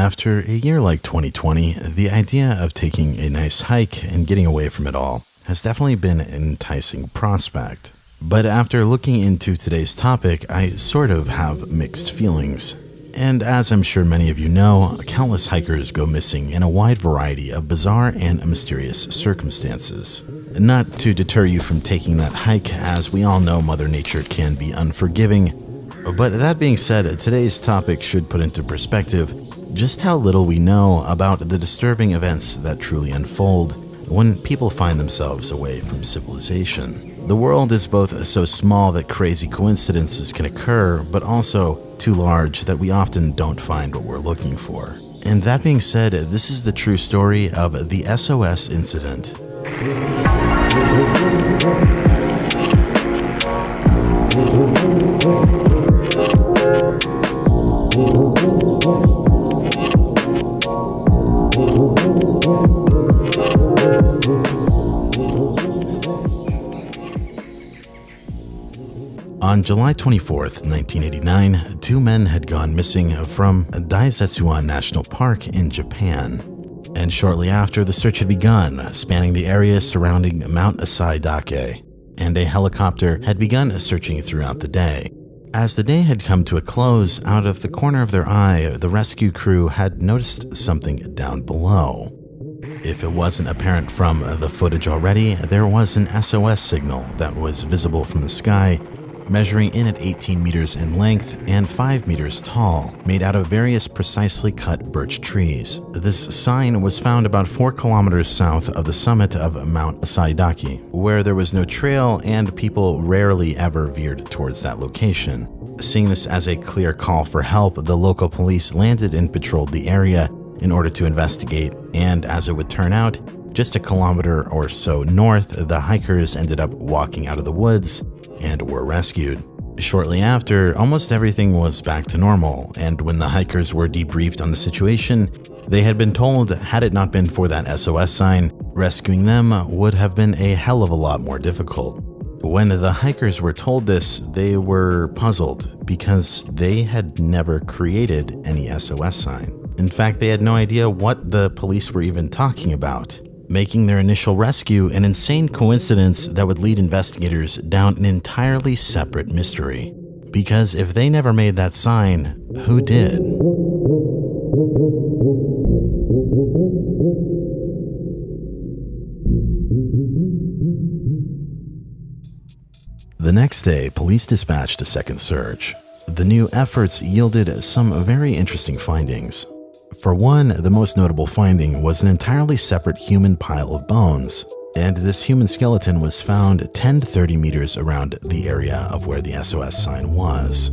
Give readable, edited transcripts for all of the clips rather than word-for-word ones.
After a year like 2020, the idea of taking a nice hike and getting away from it all has definitely been an enticing prospect. But after looking into today's topic, I sort of have mixed feelings. And as I'm sure many of you know, countless hikers go missing in a wide variety of bizarre and mysterious circumstances. Not to deter you from taking that hike, as we all know Mother Nature can be unforgiving. But that being said, today's topic should put into perspective just how little we know about the disturbing events that truly unfold when people find themselves away from civilization. The world is both so small that crazy coincidences can occur, but also too large that we often don't find what we're looking for. And that being said, this is the true story of the SOS incident. On July 24th, 1989, two men had gone missing from Daisetsuan National Park in Japan. And shortly after, the search had begun, spanning the area surrounding Mount Asaidake, and a helicopter had begun searching throughout the day. As the day had come to a close, out of the corner of their eye, the rescue crew had noticed something down below. If it wasn't apparent from the footage already, there was an SOS signal that was visible from the sky, measuring in at 18 meters in length and 5 meters tall, made out of various precisely cut birch trees. This sign was found about 4 kilometers south of the summit of Mount Asaidake, where there was no trail and people rarely ever veered towards that location. Seeing this as a clear call for help, the local police landed and patrolled the area in order to investigate, and as it would turn out, just a kilometer or so north, the hikers ended up walking out of the woods and were rescued. Shortly after, almost everything was back to normal, and when the hikers were debriefed on the situation, they had been told had it not been for that SOS sign, rescuing them would have been a hell of a lot more difficult. When the hikers were told this, they were puzzled because they had never created any SOS sign. In fact, they had no idea what the police were even talking about, making their initial rescue an insane coincidence that would lead investigators down an entirely separate mystery. Because if they never made that sign, who did? The next day, police dispatched a second search. The new efforts yielded some very interesting findings. For one, the most notable finding was an entirely separate human pile of bones, and this human skeleton was found 10 to 30 meters around the area of where the SOS sign was.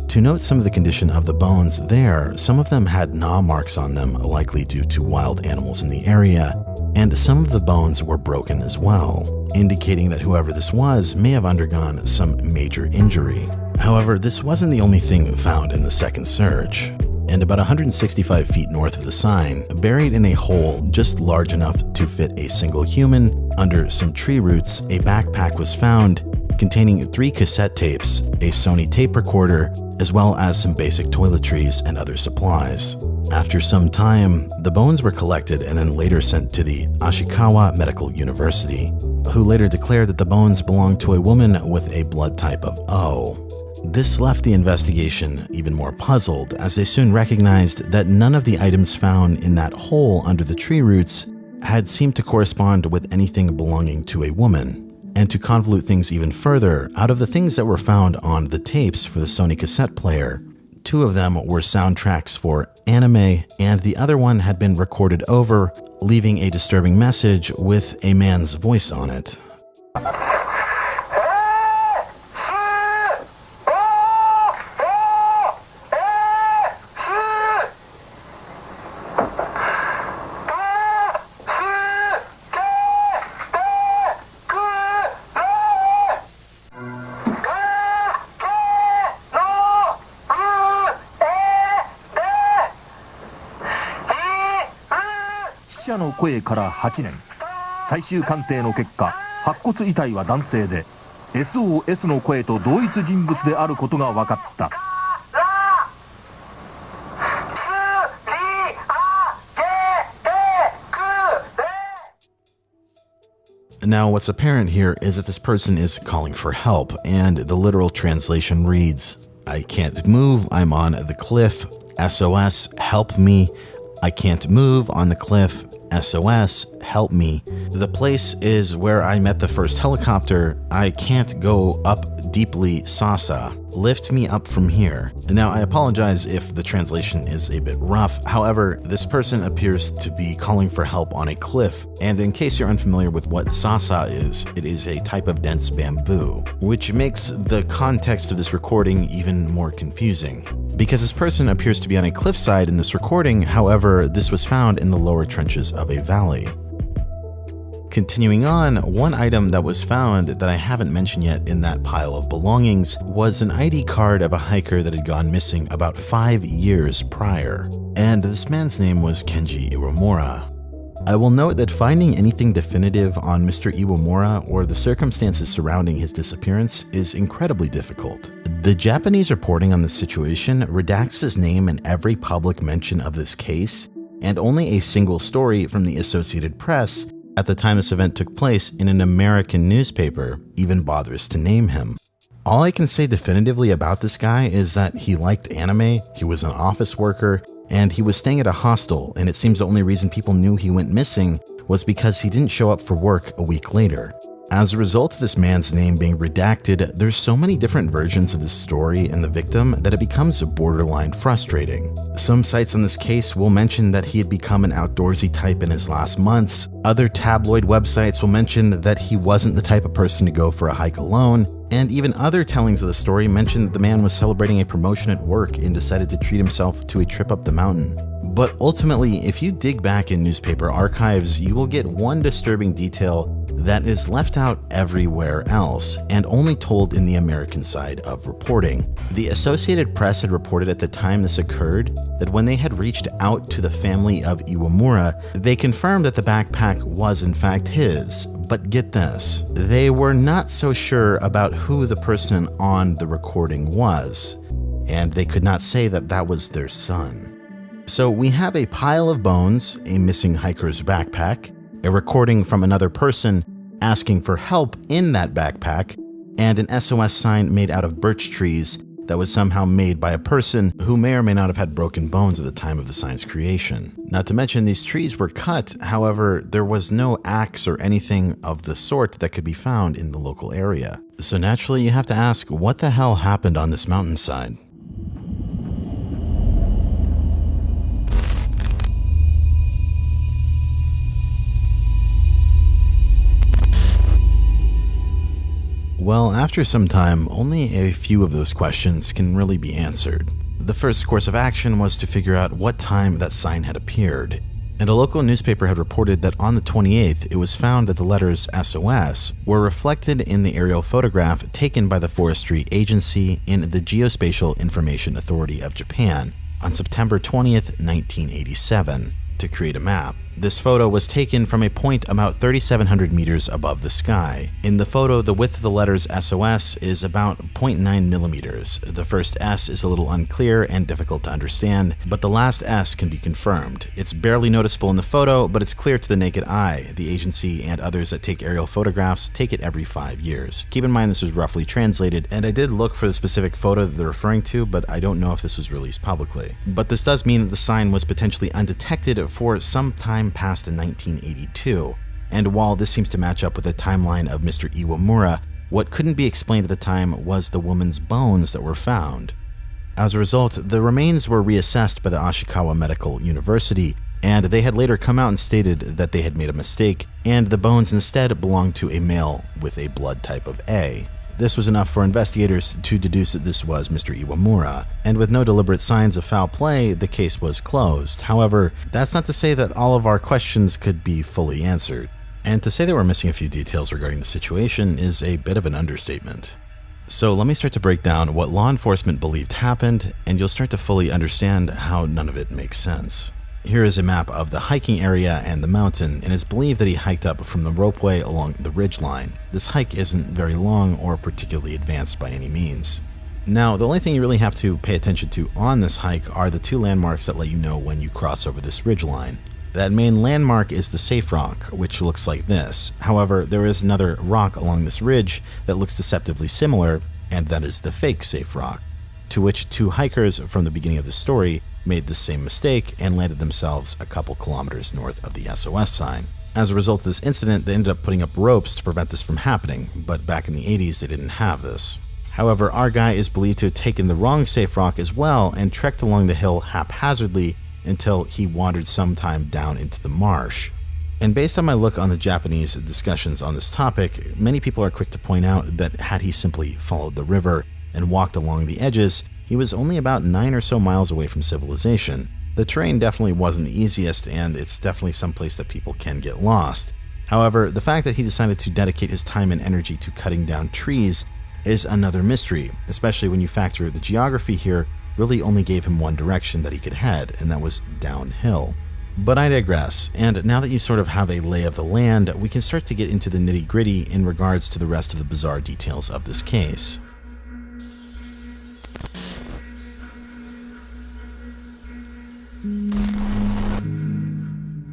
To note some of the condition of the bones there, some of them had gnaw marks on them, likely due to wild animals in the area, and some of the bones were broken as well, indicating that whoever this was may have undergone some major injury. However, this wasn't the only thing found in the second search. And about 165 feet north of the sign, buried in a hole just large enough to fit a single human, under some tree roots, a backpack was found containing 3 cassette tapes, a Sony tape recorder, as well as some basic toiletries and other supplies. After some time, the bones were collected and then later sent to the Ashikawa Medical University, who later declared that the bones belonged to a woman with a blood type of O. This left the investigation even more puzzled, as they soon recognized that none of the items found in that hole under the tree roots had seemed to correspond with anything belonging to a woman. And to convolute things even further, out of the things that were found on the tapes for the Sony cassette player, 2 of them were soundtracks for anime, and the other one had been recorded over, leaving a disturbing message with a man's voice on it.死者の声から8年、最終鑑定の結果、白骨遺体は男性で SOS の声と同一人物であることが分かった。Now, what's apparent here is that this person is calling for help, and the literal translation reads, "I can't move, I'm on the cliff, SOS, help me. I can't move on the cliff, SOS, help me. The place is where I met the first helicopter. I can't go up deeply, Sasa. Lift me up from here." Now, I apologize if the translation is a bit rough. However, this person appears to be calling for help on a cliff. And in case you're unfamiliar with what Sasa is, it is a type of dense bamboo, which makes the context of this recording even more confusing. Because this person appears to be on a cliffside in this recording, however, this was found in the lower trenches of a valley. Continuing on, one item that was found that I haven't mentioned yet in that pile of belongings was an ID card of a hiker that had gone missing about 5 years prior, and this man's name was Kenji Iwamura. I will note that finding anything definitive on Mr. Iwamura or the circumstances surrounding his disappearance is incredibly difficult. The Japanese reporting on the situation redacts his name in every public mention of this case, and only a single story from the Associated Press at the time this event took place in an American newspaper even bothers to name him. All I can say definitively about this guy is that he liked anime, he was an office worker, and he was staying at a hostel, and it seems the only reason people knew he went missing was because he didn't show up for work a week later. As a result of this man's name being redacted, there's so many different versions of this story and the victim that it becomes borderline frustrating. Some sites on this case will mention that he had become an outdoorsy type in his last months. Other tabloid websites will mention that he wasn't the type of person to go for a hike alone. And even other tellings of the story mentioned that the man was celebrating a promotion at work and decided to treat himself to a trip up the mountain. But ultimately, if you dig back in newspaper archives, you will get one disturbing detail that is left out everywhere else and only told in the American side of reporting. The Associated Press had reported at the time this occurred that when they had reached out to the family of Iwamura, they confirmed that the backpack was in fact his. But get this, they were not so sure about who the person on the recording was, and they could not say that that was their son. So we have a pile of bones, a missing hiker's backpack, a recording from another person asking for help in that backpack, and an SOS sign made out of birch trees that was somehow made by a person who may or may not have had broken bones at the time of the sign's creation. Not to mention these trees were cut, however, there was no axe or anything of the sort that could be found in the local area. So naturally you have to ask, what the hell happened on this mountainside? Well, after some time, only a few of those questions can really be answered. The first course of action was to figure out what time that sign had appeared, and a local newspaper had reported that on the 28th, it was found that the letters SOS were reflected in the aerial photograph taken by the Forestry Agency in the Geospatial Information Authority of Japan on September 20th, 1987, to create a map. This photo was taken from a point about 3,700 meters above the sky. In the photo, the width of the letters SOS is about 0.9 millimeters. The first S is a little unclear and difficult to understand, but the last S can be confirmed. It's barely noticeable in the photo, but it's clear to the naked eye. The agency and others that take aerial photographs take it every 5 years. Keep in mind this was roughly translated, and I did look for the specific photo that they're referring to, but I don't know if this was released publicly. But this does mean that the sign was potentially undetected for some time past in 1982, and while this seems to match up with the timeline of Mr. Iwamura, what couldn't be explained at the time was the woman's bones that were found. As a result, the remains were reassessed by the Ashikawa Medical University, and they had later come out and stated that they had made a mistake, and the bones instead belonged to a male with a blood type of A. This was enough for investigators to deduce that this was Mr. Iwamura, and with no deliberate signs of foul play, the case was closed. However, that's not to say that all of our questions could be fully answered. And to say that we're missing a few details regarding the situation is a bit of an understatement. So let me start to break down what law enforcement believed happened, and you'll start to fully understand how none of it makes sense. Here is a map of the hiking area and the mountain, and it's believed that he hiked up from the ropeway along the ridgeline. This hike isn't very long or particularly advanced by any means. Now, the only thing you really have to pay attention to on this hike are the two landmarks that let you know when you cross over this ridgeline. That main landmark is the safe rock, which looks like this. However, there is another rock along this ridge that looks deceptively similar, and that is the fake safe rock, to which two hikers from the beginning of the story made the same mistake and landed themselves a couple kilometers north of the SOS sign. As a result of this incident, they ended up putting up ropes to prevent this from happening, but back in the 80s they didn't have this. However, our guy is believed to have taken the wrong safe rock as well and trekked along the hill haphazardly until he wandered sometime down into the marsh. And based on my look on the Japanese discussions on this topic, many people are quick to point out that had he simply followed the river and walked along the edges, he was only about 9 or so miles away from civilization. The terrain definitely wasn't the easiest, and it's definitely someplace that people can get lost. However, the fact that he decided to dedicate his time and energy to cutting down trees is another mystery, especially when you factor the geography here really only gave him one direction that he could head, and that was downhill. But I digress, and now that you sort of have a lay of the land, we can start to get into the nitty-gritty in regards to the rest of the bizarre details of this case.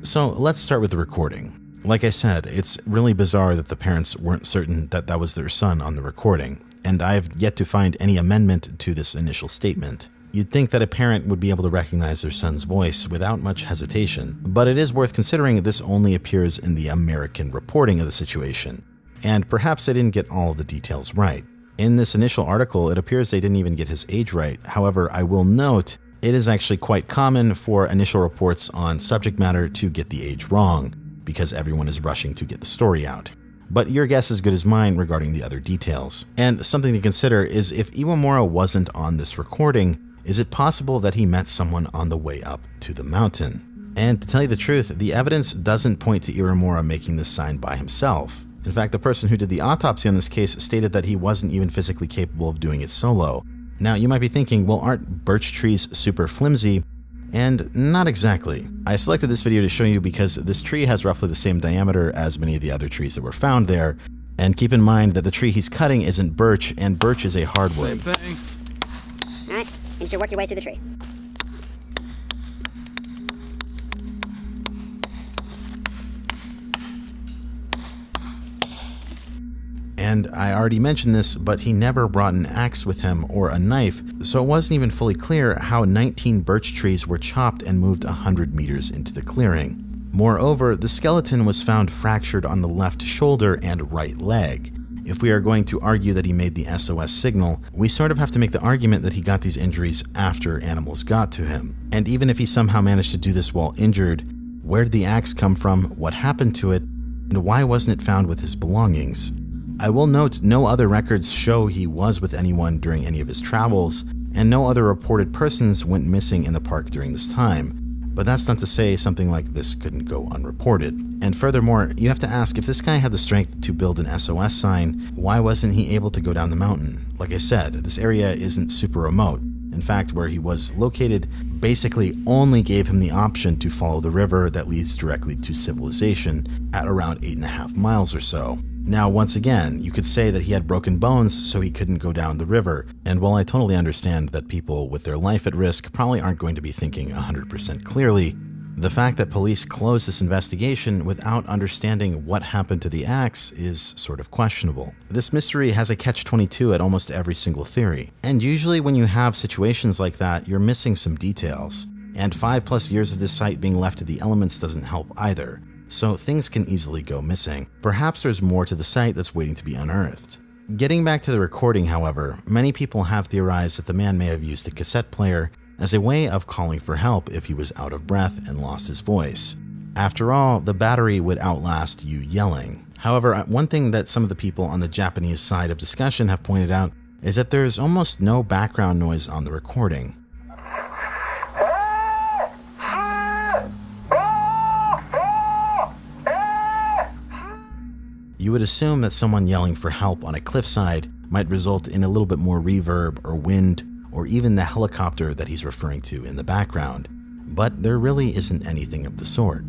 So let's start with the recording. Like I said, it's really bizarre that the parents weren't certain that that was their son on the recording, and I have yet to find any amendment to this initial statement. You'd think that a parent would be able to recognize their son's voice without much hesitation, but it is worth considering this only appears in the American reporting of the situation, and perhaps they didn't get all of the details right. In this initial article, it appears they didn't even get his age right. However, I will note it is actually quite common for initial reports on subject matter to get the age wrong, because everyone is rushing to get the story out. But your guess is good as mine regarding the other details. And something to consider is if Iwamura wasn't on this recording, is it possible that he met someone on the way up to the mountain? And to tell you the truth, the evidence doesn't point to Iwamura making this sign by himself. In fact, the person who did the autopsy on this case stated that he wasn't even physically capable of doing it solo. Now, you might be thinking, well, aren't birch trees super flimsy? And not exactly. I selected this video to show you because this tree has roughly the same diameter as many of the other trees that were found there. And keep in mind that the tree he's cutting isn't birch, and birch is a hardwood. Same thing. All right, you should work your way through the tree. And I already mentioned this, but he never brought an axe with him or a knife, so it wasn't even fully clear how 19 birch trees were chopped and moved 100 meters into the clearing. Moreover, the skeleton was found fractured on the left shoulder and right leg. If we are going to argue that he made the SOS signal, we sort of have to make the argument that he got these injuries after animals got to him. And even if he somehow managed to do this while injured, where did the axe come from, what happened to it, and why wasn't it found with his belongings? I will note no other records show he was with anyone during any of his travels, and no other reported persons went missing in the park during this time. But that's not to say something like this couldn't go unreported. And furthermore, you have to ask, if this guy had the strength to build an SOS sign, why wasn't he able to go down the mountain? Like I said, this area isn't super remote. In fact, where he was located basically only gave him the option to follow the river that leads directly to civilization at around 8.5 miles or so. Now, once again, you could say that he had broken bones so he couldn't go down the river, and while I totally understand that people with their life at risk probably aren't going to be thinking 100% clearly, the fact that police closed this investigation without understanding what happened to the axe is sort of questionable. This mystery has a catch-22 at almost every single theory, and usually when you have situations like that, you're missing some details, and 5+ years of this site being left to the elements doesn't help either. So things can easily go missing. Perhaps there's more to the site that's waiting to be unearthed. Getting back to the recording, however, many people have theorized that the man may have used the cassette player as a way of calling for help if he was out of breath and lost his voice. After all, the battery would outlast you yelling. However, one thing that some of the people on the Japanese side of discussion have pointed out is that there's almost no background noise on the recording. You would assume that someone yelling for help on a cliffside might result in a little bit more reverb or wind, or even the helicopter that he's referring to in the background, but there really isn't anything of the sort.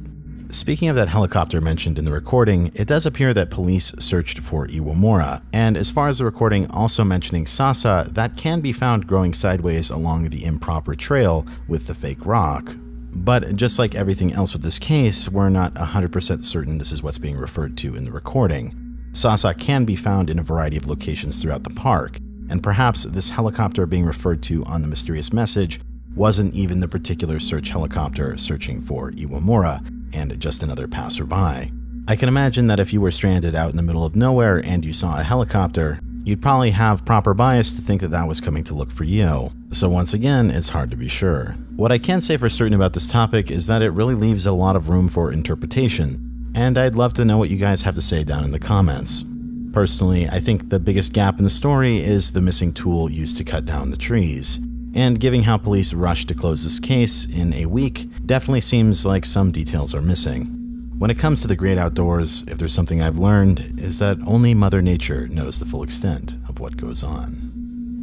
Speaking of that helicopter mentioned in the recording, it does appear that police searched for Iwamura, and as far as the recording also mentioning Sasa, that can be found growing sideways along the improper trail with the fake rock. But just like everything else with this case, we're not 100% certain this is what's being referred to in the recording. Sasa can be found in a variety of locations throughout the park, and perhaps this helicopter being referred to on the mysterious message wasn't even the particular search helicopter searching for Iwamura and just another passerby. I can imagine that if you were stranded out in the middle of nowhere and you saw a helicopter, you'd probably have proper bias to think that that was coming to look for you. So once again, it's hard to be sure. What I can say for certain about this topic is that it really leaves a lot of room for interpretation, and I'd love to know what you guys have to say down in the comments. Personally, I think the biggest gap in the story is the missing tool used to cut down the trees. And given how police rushed to close this case in a week, definitely seems like some details are missing. When it comes to the great outdoors, if there's something I've learned, is that only Mother Nature knows the full extent of what goes on.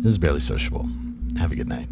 This is Barely Sociable. Have a good night.